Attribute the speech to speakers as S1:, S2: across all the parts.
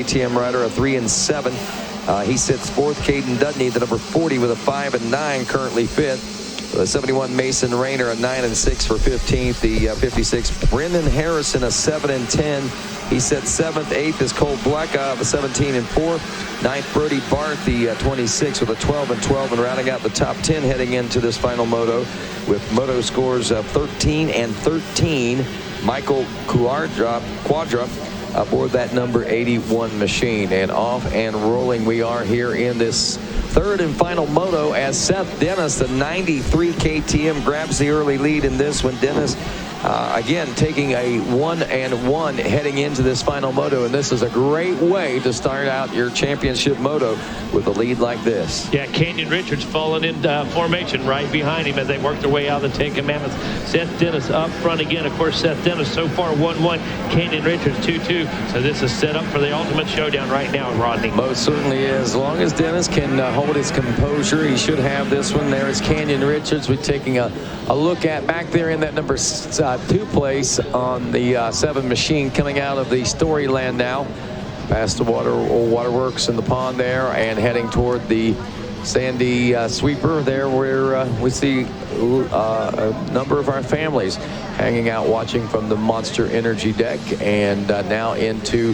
S1: KTM rider, a 3 and 7. He sits fourth. Caden Dudney, the number 40, with a 5 and 9, currently fifth. The 71 Mason Rayner, a 9 and 6 for 15th. The 56 Brendan Harrison, a 7 and 10. He sits 7th. 8th is Cole Blecka, a 17 and 4. 9th Brody Barth, the 26, with a 12 and 12, and rounding out the top 10 heading into this final moto with moto scores of 13 and 13. Michael Quadra aboard that number 81 machine, and off and rolling we are here in this third and final moto as Seth Dennis, the 93 KTM, grabs the early lead in this one. Dennis again taking a 1 and 1 heading into this final moto, and this is a great way to start out your championship moto with a lead like this.
S2: Yeah, Canyon Richards falling in formation right behind him as they work their way out of the 10 Commandments. Seth Dennis up front again. Of course, Seth Dennis so far 1-1, Canyon Richards 2-2. So this is set up for the ultimate showdown right now, Rodney.
S1: Most certainly is. As long as Dennis can hold his composure, he should have this one. There is Canyon Richards. We're taking a look at back there in that number 2 place on the 7 machine, coming out of the Storyland now, past the waterworks in the pond there, and heading toward the Sandy sweeper there, where we see a number of our families hanging out watching from the Monster Energy deck, and now into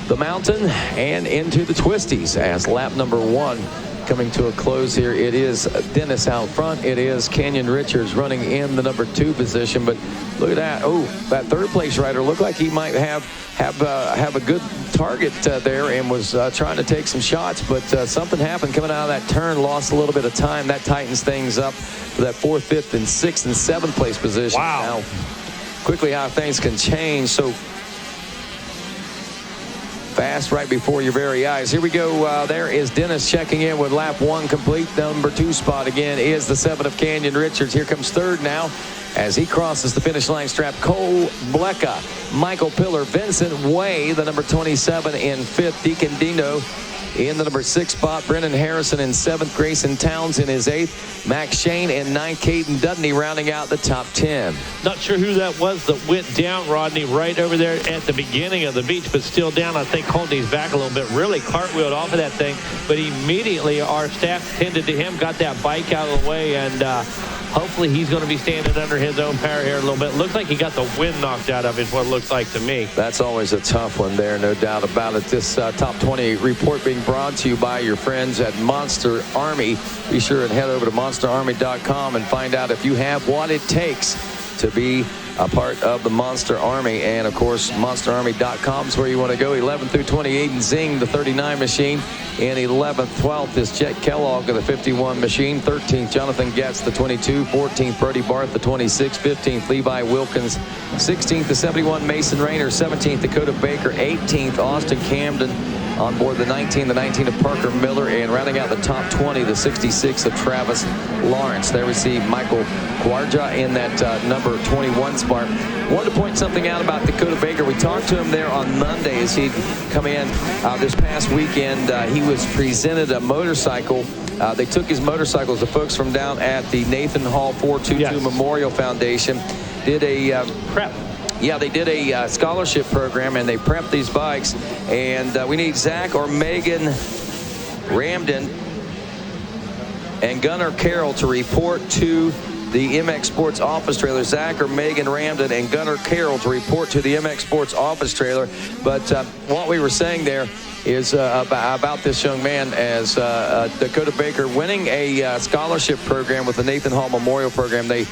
S1: the mountain and into the twisties as lap number 1 coming to a close here. It is Dennis out front. It is Canyon Richards running in the number 2 position. But look at that. Oh, that third place rider looked like he might have a good target there, and was trying to take some shots, but something happened coming out of that turn, lost a little bit of time. That tightens things up for that 4th, 5th, and 6th and 7th place position.
S2: Wow.
S1: Now, quickly how things can change so fast right before your very eyes. Here we go. There is Dennis checking in with lap 1 complete. Number 2 spot again is the 7 of Canyon Richards. Here comes 3rd now as he crosses the finish line strap. Cole Blecka, Michael Pillar, Vincent Way, the number 27 in 5th. Deacon Dino in the number 6 spot. Brendan Harrison in 7th. Grayson Townsend is 8th. Max Shane in 9th. Caden Dudney rounding out the top 10.
S2: Not sure who that was that went down, Rodney, right over there at the beginning of the beach, but still down. I think holding his back a little bit, really cartwheeled off of that thing, but immediately our staff tended to him, got that bike out of the way, and hopefully he's going to be standing under his own power here a little bit. Looks like he got the wind knocked out of it, is what it looks like to me.
S1: That's always a tough one there, no doubt about it. This top 20 report being brought to you by your friends at Monster Army. Be sure and head over to monsterarmy.com and find out if you have what it takes to be a part of the Monster Army. And of course, monsterarmy.com is where you want to go. 11 through 28 and Zing, the 39 machine. In 11th, 12th is Chet Kellogg of the 51 machine. 13th, Jonathan Getz, the 22. 14th, Brody Barth, the 26. 15th, Levi Wilkins. 16th, the 71 Mason Rayner. 17th, Dakota Baker. 18th, Austin Camden on board the 19. The 19 of Parker Miller, and rounding out the top 20, the 66 of Travis Lawrence. There we see Michael Quadra in that number 21 spot. Wanted to point something out about Dakota Baker. We talked to him there on Monday as he'd come in this past weekend. He was presented a motorcycle. They took his motorcycles, the folks from down at the Nathan Hall 422 Memorial Foundation did a
S2: prep.
S1: Yeah, they did a scholarship program, and they prepped these bikes. And we need Zach or Megan Ramden and Gunnar Carroll to report to the MX Sports office trailer. Zach or Megan Ramden and Gunnar Carroll to report to the MX Sports office trailer. But what we were saying there is about this young man as Dakota Baker winning a scholarship program with the Nathan Hall Memorial Program. They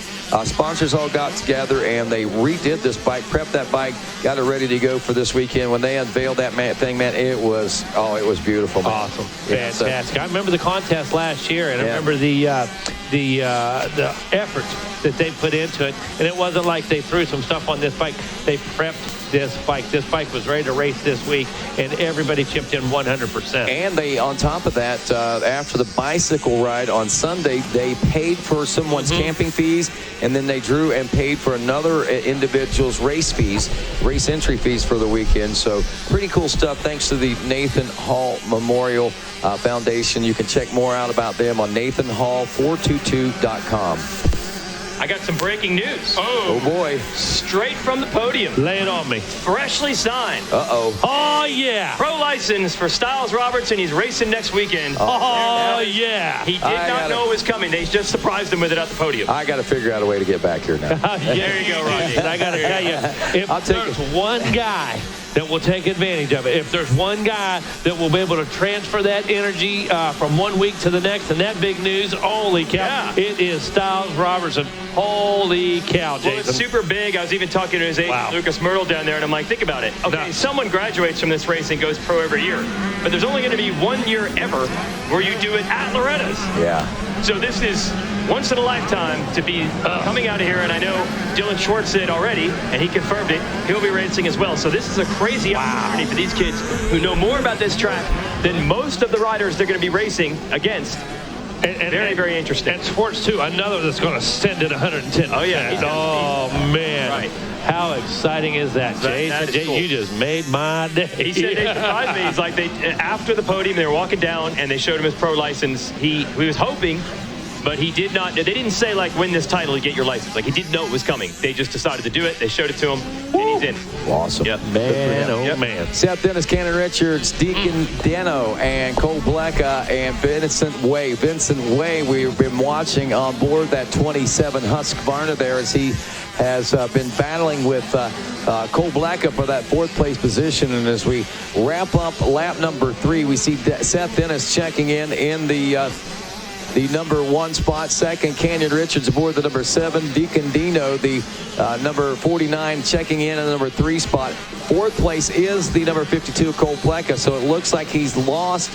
S1: sponsors all got together and they redid this bike, prepped that bike, got it ready to go for this weekend. When they unveiled that thing, man, it was beautiful, man.
S2: Awesome. Fantastic. I remember the contest last year, and I remember the efforts that they put into it, and it wasn't like they threw some stuff on this bike. They prepped this bike. This bike was ready to race this week, and everybody chipped in 100%.
S1: And they, on top of that, after the bicycle ride on Sunday, they paid for someone's camping fees, and then they drew and paid for another individual's race entry fees for the weekend. So pretty cool stuff thanks to the Nathan Hall Memorial Foundation. You can check more out about them on nathanhall422.com.
S3: I got some breaking news.
S1: Oh, boy.
S3: Straight from the podium.
S2: Lay it on me.
S3: Freshly signed.
S1: Uh-oh.
S2: Oh, yeah.
S3: Pro license for Styles Robertson. He's racing next weekend.
S2: Oh, yeah.
S3: He did not know it was coming. They just surprised him with it at the podium.
S1: I got to figure out a way to get back here now.
S3: There you go, Rodney.
S2: And I got to tell you, if there's one guy that will take advantage of it, if there's one guy that will be able to transfer that energy from one week to the next, and that big news, holy cow, it is Styles Robertson. Holy cow, Jason.
S3: Well, it's super big. I was even talking to his agent, Lucas Myrtle, down there, and I'm like, think about it. Okay, someone graduates from this race and goes pro every year, but there's only going to be 1 year ever where you do it at Loretta's.
S1: Yeah.
S3: So this is once in a lifetime to be coming out of here, and I know Dylan Schwartz said already, and he confirmed it, he'll be racing as well. So this is a crazy opportunity for these kids who know more about this track than most of the riders they're going to be racing against. And very interesting.
S2: And Schwartz, too, another that's going to send it 110.
S3: Oh, yeah.
S2: Oh, man.
S3: Right.
S2: How exciting is that, Jason?
S3: That is cool.
S2: You just made my day.
S3: He said they surprised me. He's like, after the podium, they were walking down, and they showed him his pro license. He was hoping, but he did not. They didn't say, like, win this title to get your license. Like, he didn't know it was coming. They just decided to do it. They showed it to him, and he's in.
S1: Awesome.
S3: Yep.
S2: Man, oh, man.
S1: Seth Dennis, Cannon Richards, Deacon Deno, and Cole Blecka, and Vincent Way. Vincent Way, we've been watching on board that 27 Husqvarna there as he has been battling with Cole Blecka for that 4th place position. And as we wrap up lap number 3, we see Seth Dennis checking in the number 1 spot. Second, Canyon Richards aboard the number 7. Deacon Dino, the number 49, checking in the number 3 spot. 4th place is the number 52, Cole Blecka. So it looks like he's lost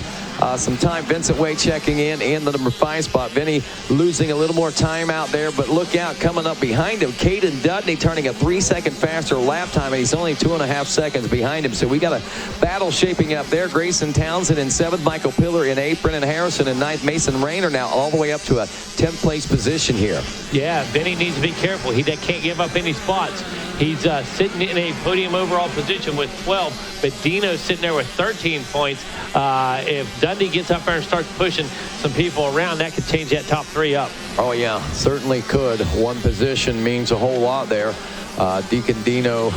S1: some time. Vincent Way checking in the number 5 spot. Vinny losing a little more time out there, but look out, coming up behind him, Caden Dudney turning a 3-second faster lap time, and he's only 2.5 seconds behind him. So we got a battle shaping up there. Grayson Townsend in 7th, Michael Pillar in 8th, Brennan Harrison in 9th, Mason Rayner now all the way up to a 10th place position here.
S2: Yeah, Vinny needs to be careful. He can't give up any spots. He's sitting in a podium overall position with 12, but Dino's sitting there with 13 points. If Dundee gets up there and starts pushing some people around, that could change that top 3 up.
S1: Oh, yeah, certainly could. 1 position means a whole lot there. Deacon Dino,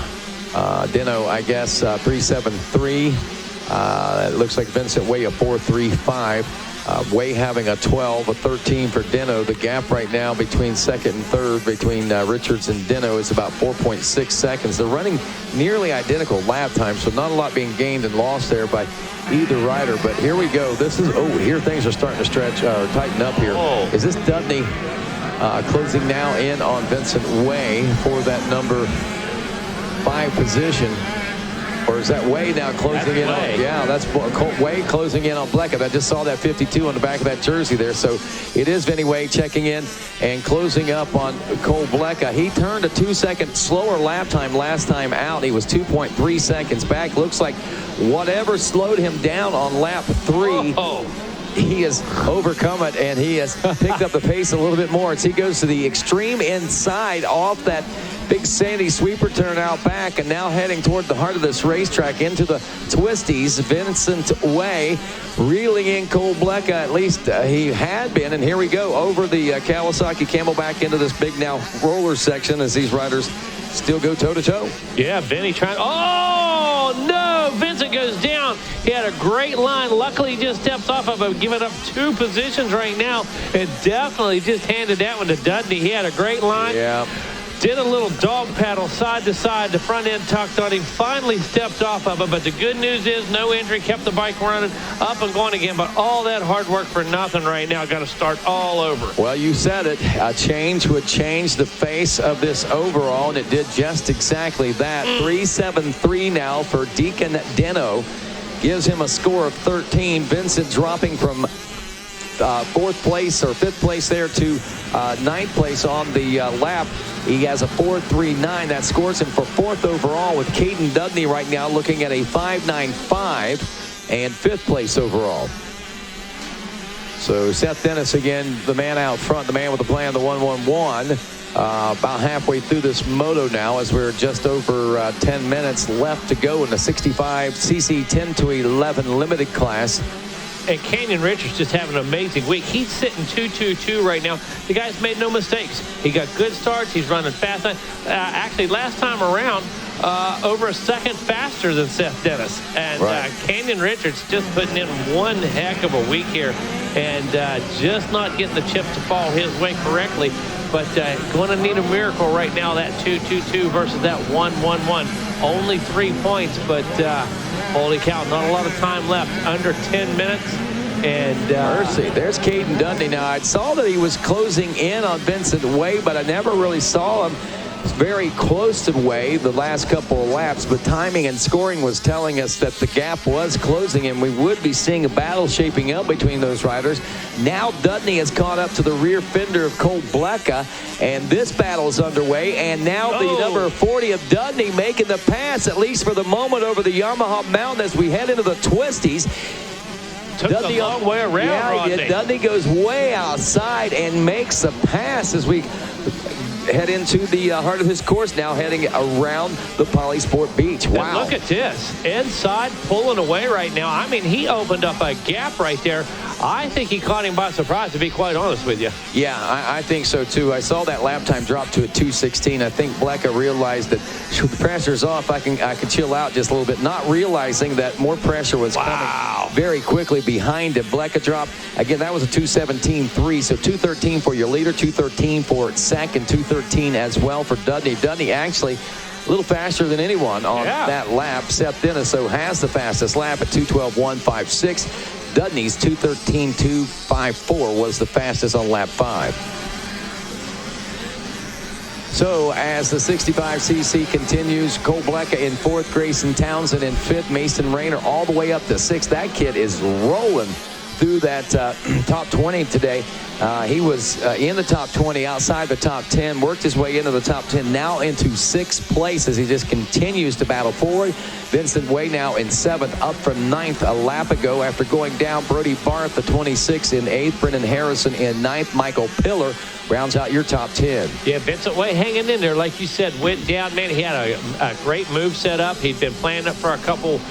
S1: I guess, 373. It looks like Vincent Way a 435. Way having a 12, a 13 for Dino. The gap right now between 2nd and 3rd between Richards and Dino is about 4.6 seconds. They're running nearly identical lap times, so not a lot being gained and lost there by either rider. But here we go. This is, here things are starting to stretch or tighten up here. Is this Dudney closing now in on Vincent Way for that number 5 position? Or is that Way now closing in on? Yeah, that's Way closing in on Blecka. I just saw that 52 on the back of that jersey there. So it is Vinny Way checking in and closing up on Cole Blecka. He turned a 2-second slower lap time last time out. He was 2.3 seconds back. Looks like whatever slowed him down on lap 3. He has overcome it, and he has picked up the pace a little bit more as he goes to the extreme inside off that big sandy sweeper turn out back, and now heading toward the heart of this racetrack into the twisties. Vincent Way reeling in Cole Blecka, at least he had been, and here we go over the Kawasaki Camelback into this big now roller section as these riders still go toe-to-toe.
S2: Yeah, Vinny trying. Oh, no! Vincent goes down. He had a great line. Luckily, he just steps off of it, giving up 2 positions right now, and definitely just handed that one to Dudney. He had a great line.
S1: Yeah.
S2: Did a little dog paddle side to side. The front end tucked on him. Finally stepped off of it. But the good news is no injury. Kept the bike running up and going again. But all that hard work for nothing right now. Got to start all over.
S1: Well, you said it. A change would change the face of this overall, and it did just exactly that. 373 now for Deacon Deno. Gives him a score of 13. Vincent dropping from 4th place or 5th place there to 9th place on the lap. He has a 4.39. That scores him for 4th overall, with Caden Dudney right now looking at a 5.95 and 5th place overall. So Seth Dennis again, the man out front, the man with the plan, the 111. About halfway through this moto now, as we're just over 10 minutes left to go in the 65cc 10 to 11 limited class.
S2: And Canyon Richards just having an amazing week. He's sitting 2-2-2 right now. The guy's made no mistakes. He got good starts. He's running fast. Actually, last time around, over a second faster than Seth Dennis. And Canyon Richards just putting in one heck of a week here and just not getting the chips to fall his way correctly. But going to need a miracle right now, that 2-2-2 versus that 1-1-1. Only 3 points, but holy cow, not a lot of time left, under 10 minutes. And
S1: mercy, there's Caden Dudney. Now, I saw that he was closing in on Vincent Way, but I never really saw him very close to Way the last couple of laps, but timing and scoring was telling us that the gap was closing and we would be seeing a battle shaping up between those riders. Now Dudney has caught up to the rear fender of Cole Blecka, and this battle is underway, and now the number 40 of Dudney making the pass, at least for the moment, over the Yamaha Mountain as we head into the twisties.
S2: Took Dudney a long way around, Rodney.
S1: Dudney goes way outside and makes the pass as we head into the heart of his course now, heading around the Polysport Beach. Wow.
S2: And look at this. Inside pulling away right now. I mean, he opened up a gap right there. I think he caught him by surprise, to be quite honest with you.
S1: Yeah, I think so, too. I saw that lap time drop to a 2:16. I think Blecka realized that the pressure's off. I can chill out just a little bit, not realizing that more pressure was coming very quickly behind him. Blecka dropped, again, that was a 2:17.3, so 2:13 for your leader, 2:13 for second, 2:13 as well for Dudney. Dudney actually a little faster than anyone on that lap. Seth Dennis has the fastest lap at 2:12.156. Dudney's 2:13.254 was the fastest on lap 5. So as the 65cc continues, Cole Blecka in 4th, Grayson Townsend in 5th, Mason Rayner all the way up to 6th. That kid is rolling through that top 20 today. He was in the top 20, outside the top 10, worked his way into the top 10, now into 6th place as he just continues to battle forward. Vincent Way now in 7th, up from 9th a lap ago after going down. Brody Barth, the 26 in 8th, Brendan Harrison in 9th, Michael Pillar rounds out your top 10.
S2: Yeah, Vincent Way hanging in there, like you said, went down, man. He had a great move set up. He'd been playing up for a couple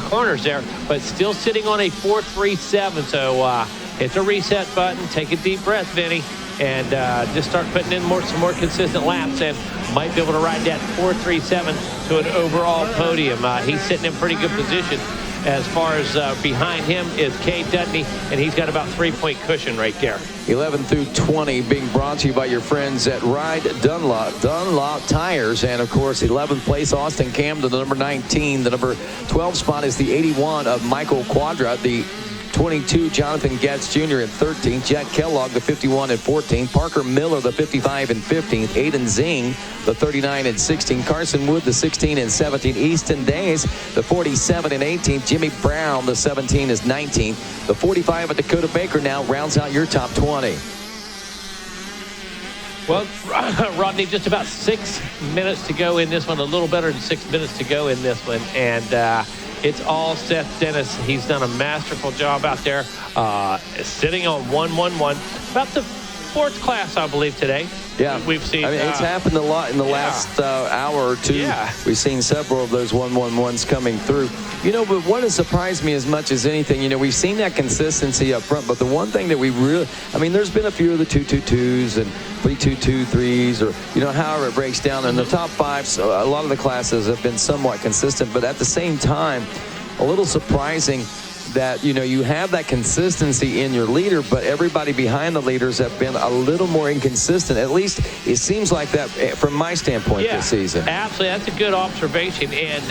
S2: corners there, but still sitting on a 4.37. So hit the reset button, take a deep breath, Vinny, and just start putting in some more consistent laps, and might be able to ride that 4.37 to an overall podium. He's sitting in pretty good position. As far as behind him is Cade Dudney, and he's got about 3-point cushion right there.
S1: 11 through 20 being brought to you by your friends at Ride Dunlop Tires. And, of course, 11th place, Austin Camden, the number 19. The number 12 spot is the 81 of Michael Quadra. The 22, Jonathan Getz Jr. in 13th. Jack Kellogg, the 51 and 14th. Parker Miller, the 55 and 15th. Aiden Zing, the 39 and 16th. Carson Wood, the 16 and 17th. Easton Days, the 47 and 18th. Jimmy Brown, the 17 is 19th. The 45 of Dakota Baker now rounds out your top 20.
S2: Well, Rodney, just about 6 minutes to go in this one. A little better than 6 minutes to go in this one. And it's all Seth Dennis. He's done a masterful job out there, sitting on 1-1-1. About the 4th class, I believe, today.
S1: Yeah,
S2: we've seen.
S1: I mean, it's happened a lot in the last hour or two. Yeah. We've seen several of those 1-1-1s coming through. You know, but what has surprised me as much as anything, you know, we've seen that consistency up front, but the one thing that we really, I mean, there's been a few of the 2-2-2s and 3-2-2-3s, or, you know, however it breaks down. In the top 5, so a lot of the classes have been somewhat consistent, but at the same time, a little surprising that, you know, you have that consistency in your leader, but everybody behind the leaders have been a little more inconsistent. At least it seems like that from my standpoint this season.
S2: Absolutely. That's a good observation, and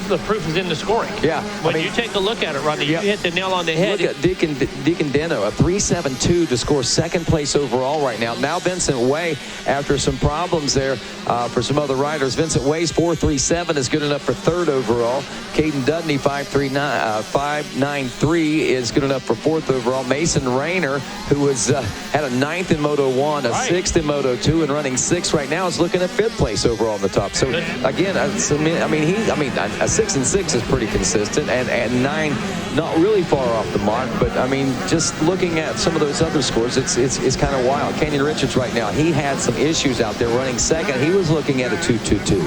S2: the proof is in the scoring.
S1: Yeah.
S2: When you take a look at it, Rodney, you hit the nail on the head.
S1: Look at Deacon Deno, a 3.72 to score 2nd place overall right now. Now Vincent Way, after some problems there for some other riders, Vincent Way's 4.37 is good enough for 3rd overall. Caden Dudney, 5.93 is good enough for 4th overall. Mason Rayner, who was had a 9th in Moto 1, a 6th in Moto 2, and running 6th right now, is looking at 5th place overall in the top. So again, a 6 and 6 is pretty consistent, and 9 not really far off the mark. But I mean, just looking at some of those other scores, it's kind of wild. Canyon Richards right now, he had some issues out there running 2nd. He was looking at a 2.22.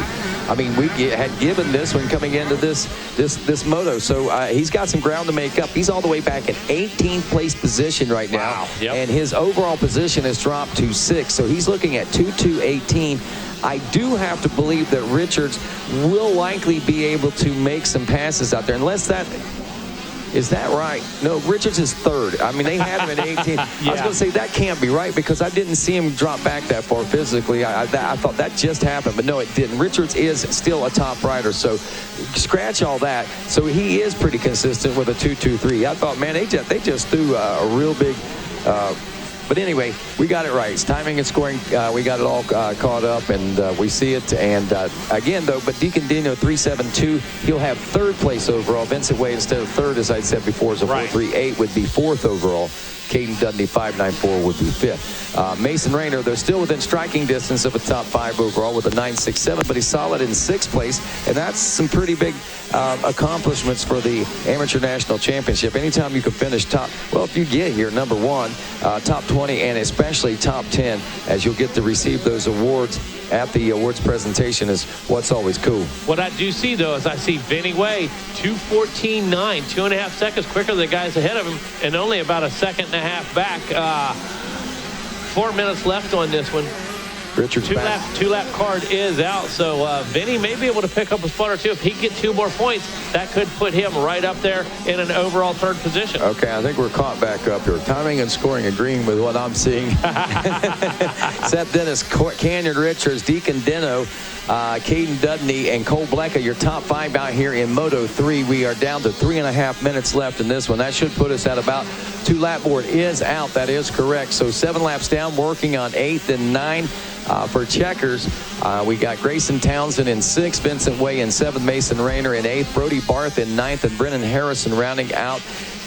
S1: I mean, we had given this one coming into this moto. So he's got some ground to make up. He's all the way back in 18th place position right now.
S2: Wow. Yep.
S1: And his overall position has dropped to 6th. So he's looking at 2:2:18. I do have to believe that Richards will likely be able to make some passes out there, unless that... Is that right? No, Richards is 3rd. I mean, they had him at 18. I was going to say that can't be right because I didn't see him drop back that far physically. I thought that just happened, but no, it didn't. Richards is still a top rider, so scratch all that. So he is pretty consistent with a 2.23. I thought, man, they just threw a real big... But anyway, we got it right. It's timing and scoring. We got it all caught up, and we see it. And again, though, but Deacon Dino 3.72, he'll have 3rd place overall. Vincent Wade, instead of 3rd, as I said before, is a 4.38, would be 4th overall. Caden Dudney 5.94 would be 5th. Mason Rayner, they're still within striking distance of a top 5 overall with a 9.67, but he's solid in 6th place, and that's some pretty big accomplishments for the Amateur National Championship. Anytime you can finish top, well, if you get here number 1, top 20, and especially top 10, as you'll get to receive those awards at the awards presentation, is what's always cool. What
S2: I do see, though, is I see Vinny Way 2:14.9, 2.5 seconds quicker than the guys ahead of him, and only about a second and a half back. 4 minutes left on this one.
S1: Richards
S2: two-lap card is out, so Vinny may be able to pick up a spot or two. If he gets 2 more points, that could put him right up there in an overall 3rd position.
S1: Okay, I think we're caught back up here. Timing and scoring agreeing with what I'm seeing. Seth Dennis, Canyon Richards, Deacon Dino, Caden Dudney, and Cole Blecka, your top 5 out here in Moto 3. We are down to 3.5 minutes left in this one. That should put us at about 2-lap board is out. That is correct. So 7 laps down, working on 8th and 9. For checkers, we got Grayson Townsend in 6th, Vincent Way in 7th, Mason Rayner in 8th, Brody Barth in 9th, and Brennan Harrison rounding out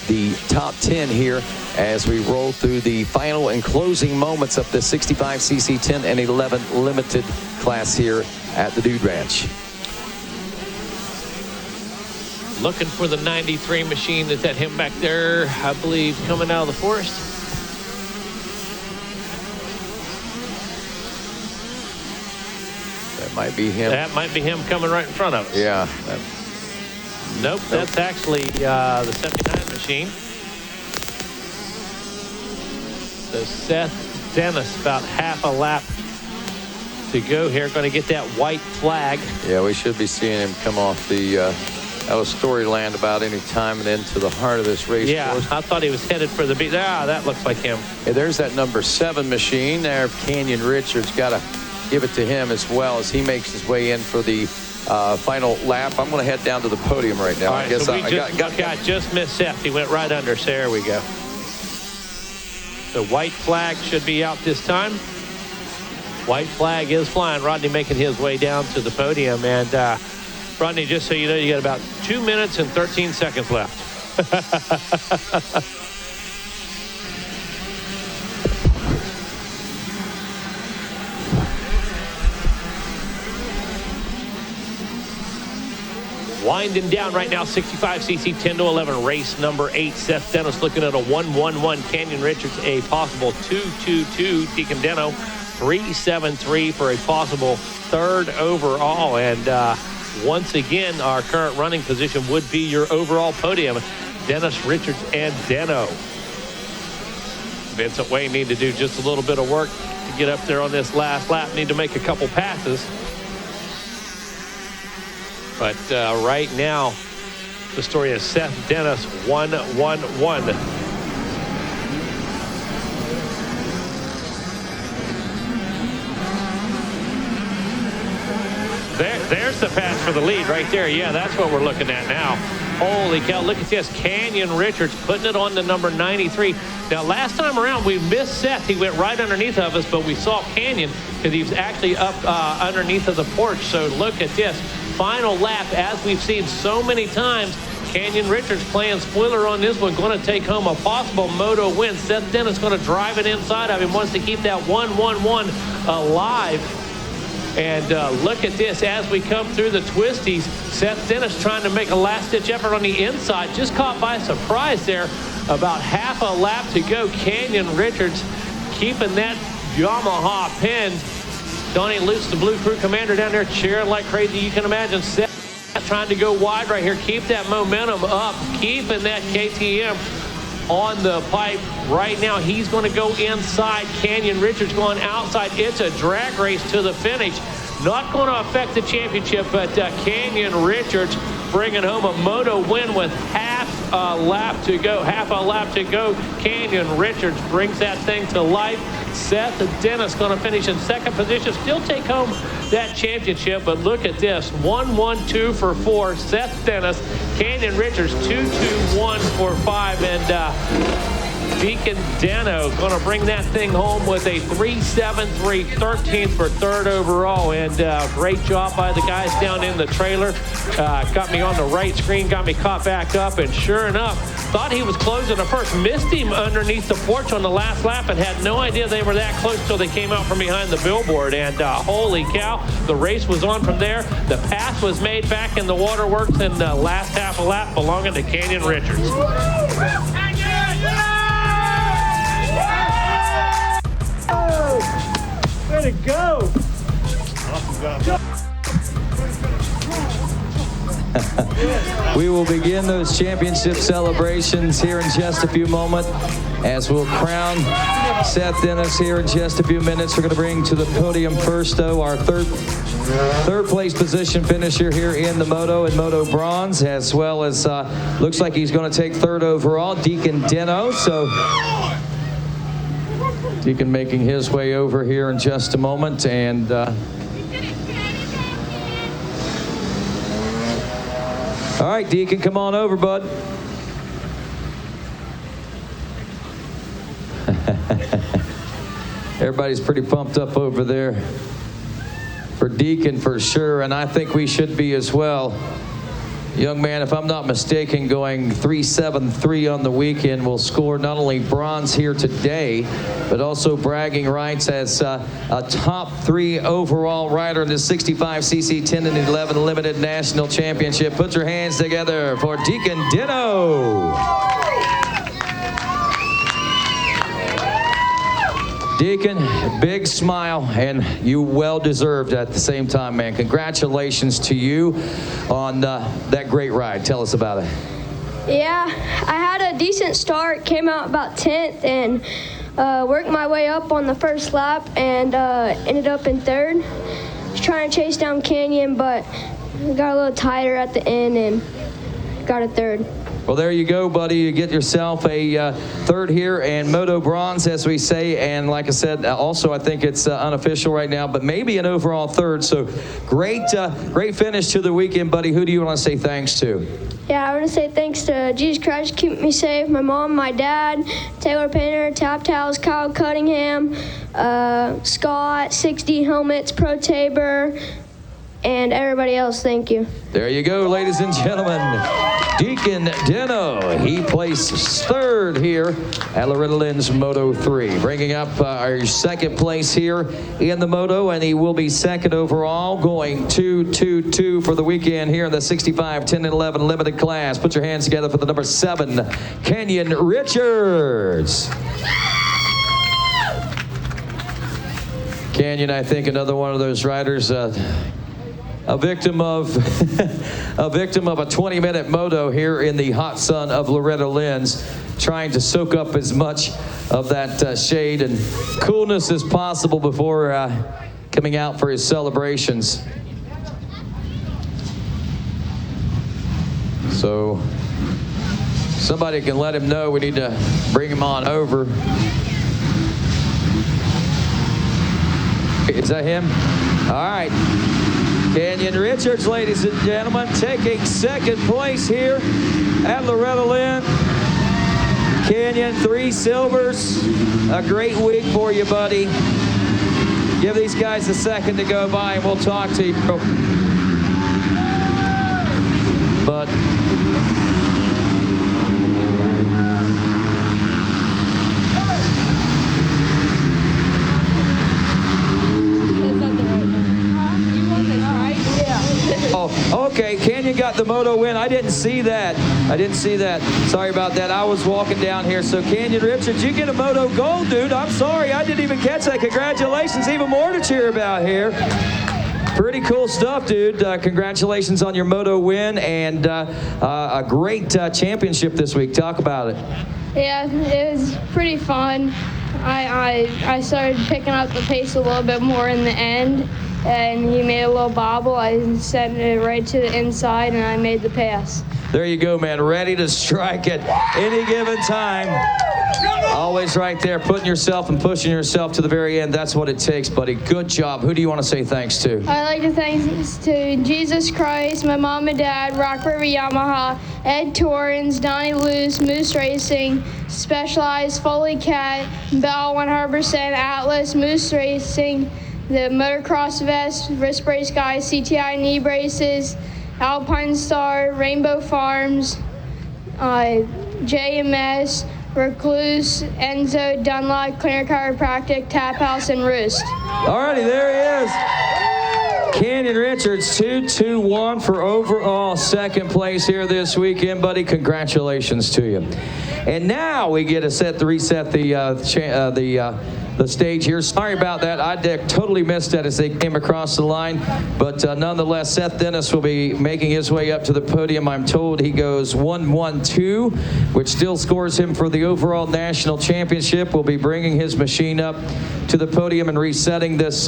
S1: the top 10 here as we roll through the final and closing moments of the 65cc 10 and 11 limited class here at the Dude Ranch.
S2: Looking for the 93 machine. Is that him back there, I believe, coming out of the forest?
S1: Might be him.
S2: That might be him coming right in front of us.
S1: Yeah.
S2: Nope, that's actually the 79 machine. So Seth Dennis, about half a lap to go here. Going to get that white flag.
S1: Yeah, we should be seeing him come off the out of Storyland about any time and into the heart of this race.
S2: Yeah, course. I thought he was headed for the beat. Ah, that looks like him.
S1: Hey, there's that number 7 machine there. Canyon Richards, got to give it to him as well as he makes his way in for the final lap. I'm going to head down to the podium right now.
S2: All right,
S1: I guess
S2: so I just missed Seth. He went right under. So there we go. The white flag should be out this time. White flag is flying. Rodney making his way down to the podium. And Rodney, just so you know, you got about 2 minutes and 13 seconds left. Winding down right now, 65cc 10 to 11 race number 8. Seth Dennis looking at a 1.11. Canyon Richards a possible 2.22. Deacon Dino 3.73 for a possible 3rd overall. And once again, our current running position would be your overall podium. Dennis, Richards, and Deno. Vincent Way need to do just a little bit of work to get up there on this last lap. Need to make a couple passes. But right now, the story is Seth Dennis 1.11. There's the pass for the lead right there. Yeah, that's what we're looking at now. Holy cow, look at this. Canyon Richards putting it on to number 93. Now, last time around, we missed Seth. He went right underneath of us, but we saw Canyon because he was actually up underneath of the porch. So look at this. Final lap, as we've seen so many times, Canyon Richards playing spoiler on this one, going to take home a possible Moto win. Seth Dennis going to drive it inside of him, wants to keep that 1.11 alive. And look at this, as we come through the twisties, Seth Dennis trying to make a last-ditch effort on the inside, just caught by surprise there. About half a lap to go. Canyon Richards keeping that Yamaha pinned. Donnie Lutz, the Blue Crew commander down there cheering like crazy. You can imagine Seth trying to go wide right here. Keep that momentum up. Keeping that KTM on the pipe right now. He's going to go inside. Canyon Richards going outside. It's a drag race to the finish. Not going to affect the championship, but Canyon Richards bringing home a Moto win with half a lap to go. Canyon Richards brings that thing to life. Seth Dennis going to finish in second position, still take home that championship. But look at this, 1-1-2 for 4. Seth Dennis, Canyon Richards 2-2-1 for 5, and Deacon Dano going to bring that thing home with a 3-7-3, 13th for 3rd overall. And great job by the guys down in the trailer. Got me on the right screen, got me caught back up, and sure enough, thought he was closing the first. Missed him underneath the porch on the last lap and had no idea they were that close till they came out from behind the billboard. And holy cow, the race was on from there. The pass was made back in the waterworks in the last half a lap belonging to Canyon Richards.
S4: Way to go!
S1: We will begin those championship celebrations here in just a few moments as we'll crown Seth Dennis here in just a few minutes. We're going to bring to the podium first, though, our third place position finisher here in the Moto and Moto Bronze, as well as looks like he's going to take 3rd overall, Deacon Deno. So Deacon making his way over here in just a moment, and all right, Deacon, come on over, bud. Everybody's pretty pumped up over there for Deacon for sure, and I think we should be as well. Young man, if I'm not mistaken, going 3-7-3 on the weekend, will score not only bronze here today, but also bragging rights as a top 3 overall rider in the 65cc 10 and 11 limited national championship. Put your hands together for Deacon Deno. Deacon, big smile, and you well deserved at the same time, man. Congratulations to you on that great ride. Tell us about it.
S5: Yeah, I had a decent start, came out about 10th, and worked my way up on the first lap, and ended up in 3rd. Was trying to chase down Canyon, but got a little tighter at the end and got a 3rd.
S1: Well, there you go, buddy. You get yourself a 3rd here and Moto Bronze, as we say. And like I said, also I think it's unofficial right now, but maybe an overall 3rd. So great finish to the weekend, buddy. Who do you want to say thanks to?
S5: Yeah, I want to say thanks to Jesus Christ, keep me safe, my mom, my dad, Taylor Painter, Tap Towels, Kyle Cunningham, Scott, 60 Helmets, Pro Tabor, and everybody else. Thank you.
S1: There you go, ladies and gentlemen. Deacon Deno, he placed 3rd here at Loretta Lynn's Moto 3, bringing up our 2nd place here in the Moto, and he will be 2nd overall, going 2-2-2 for the weekend here in the 65, 10, and 11 limited class. Put your hands together for the number 7, Canyon Richards. Canyon, I think, another one of those riders, a victim of a 20-minute moto here in the hot sun of Loretta Lynn's, trying to soak up as much of that shade and coolness as possible before coming out for his celebrations. So somebody can let him know we need to bring him on over. Is that him? All right. Canyon Richards, ladies and gentlemen, taking 2nd place here at Loretta Lynn. Canyon, 3 silvers. A great week for you, buddy. Give these guys a second to go by and we'll talk to you. But Oh, okay. Canyon got the moto win. I didn't see that. Sorry about that. I was walking down here. So Canyon Richards, you get a moto gold, dude. I'm sorry. I didn't even catch that. Congratulations. Even more to cheer about here. Pretty cool stuff, dude. Congratulations on your moto win and a great championship this week. Talk about it.
S5: Yeah, it was pretty fun. I started picking up the pace a little bit more in the end, and he made a little bobble. I sent it right to the inside, and I made the pass.
S1: There you go, man. Ready to strike at any given time. Always right there, putting yourself and pushing yourself to the very end. That's what it takes, buddy. Good job. Who do you want to say thanks to?
S5: I'd like to thanks to Jesus Christ, my mom and dad, Rock River Yamaha, Ed Torrens, Donnie Luce, Moose Racing, Specialized, Foley Cat, Bell 100%, Atlas, Moose Racing, the Motocross Vest, Wrist Brace Guys, CTI Knee Braces, Alpine Star, Rainbow Farms, JMS, Recluse, Enzo, Dunlop, Clear Chiropractic, Tap House, and Roost.
S1: Alrighty, there he is. Canyon Richards, 2-2-1 for overall second place here this weekend, buddy. Congratulations to you. And now we get to reset the stage here. Sorry about that. I totally missed that as they came across the line. But nonetheless, Seth Dennis will be making his way up to the podium. I'm told he goes 1-1-2, which still scores him for the overall national championship. We'll be bringing his machine up to the podium and resetting this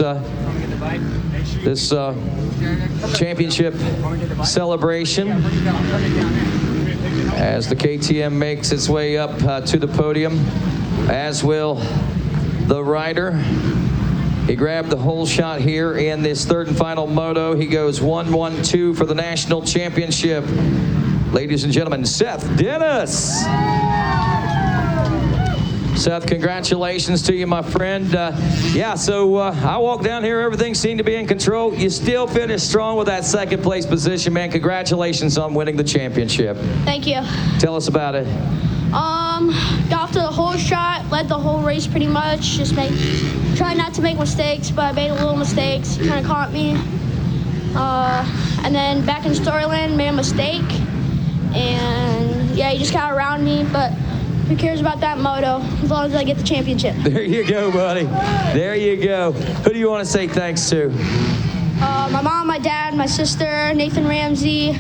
S1: championship celebration as the KTM makes its way up to the podium, as will the rider. He grabbed the whole shot here in this third and final moto. He goes 1-1-2 for the national championship. Ladies and gentlemen, Seth Dennis. Seth, congratulations to you, my friend. So I walked down here. Everything seemed to be in control. You still finished strong with that second place position, man. Congratulations on winning the championship.
S5: Thank you.
S1: Tell us about it.
S5: Got off to the whole shot, led the whole race pretty much. Try not to make mistakes, but I made a little mistakes. Kind of caught me. And then back in Storyland, made a mistake. And yeah, he just got around me, but who cares about that moto as long as I get the championship.
S1: There you go, buddy. There you go. Who do you want to say thanks to?
S5: My mom, my dad, my sister, Nathan Ramsey,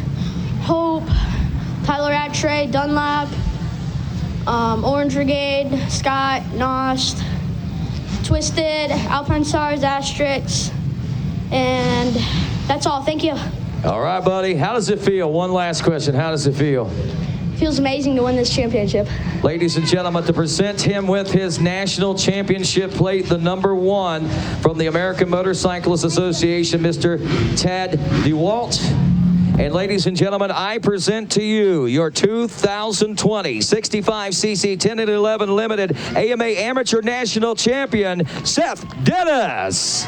S5: Hope, Tyler Rattray, Dunlap, Orange Brigade, Scott, Nost, Twisted, Alpine Stars, Asterix, and that's all. Thank you.
S1: All right, buddy. How does it feel? One last question. How does it feel?
S5: Feels amazing to win this championship.
S1: Ladies and gentlemen, to present him with his national championship plate, the #1 from the American Motorcyclists Association, Mr. Tad DeWalt. And ladies and gentlemen, I present to you your 2020 65cc 10 and 11 Limited AMA Amateur National Champion, Seth Dennis.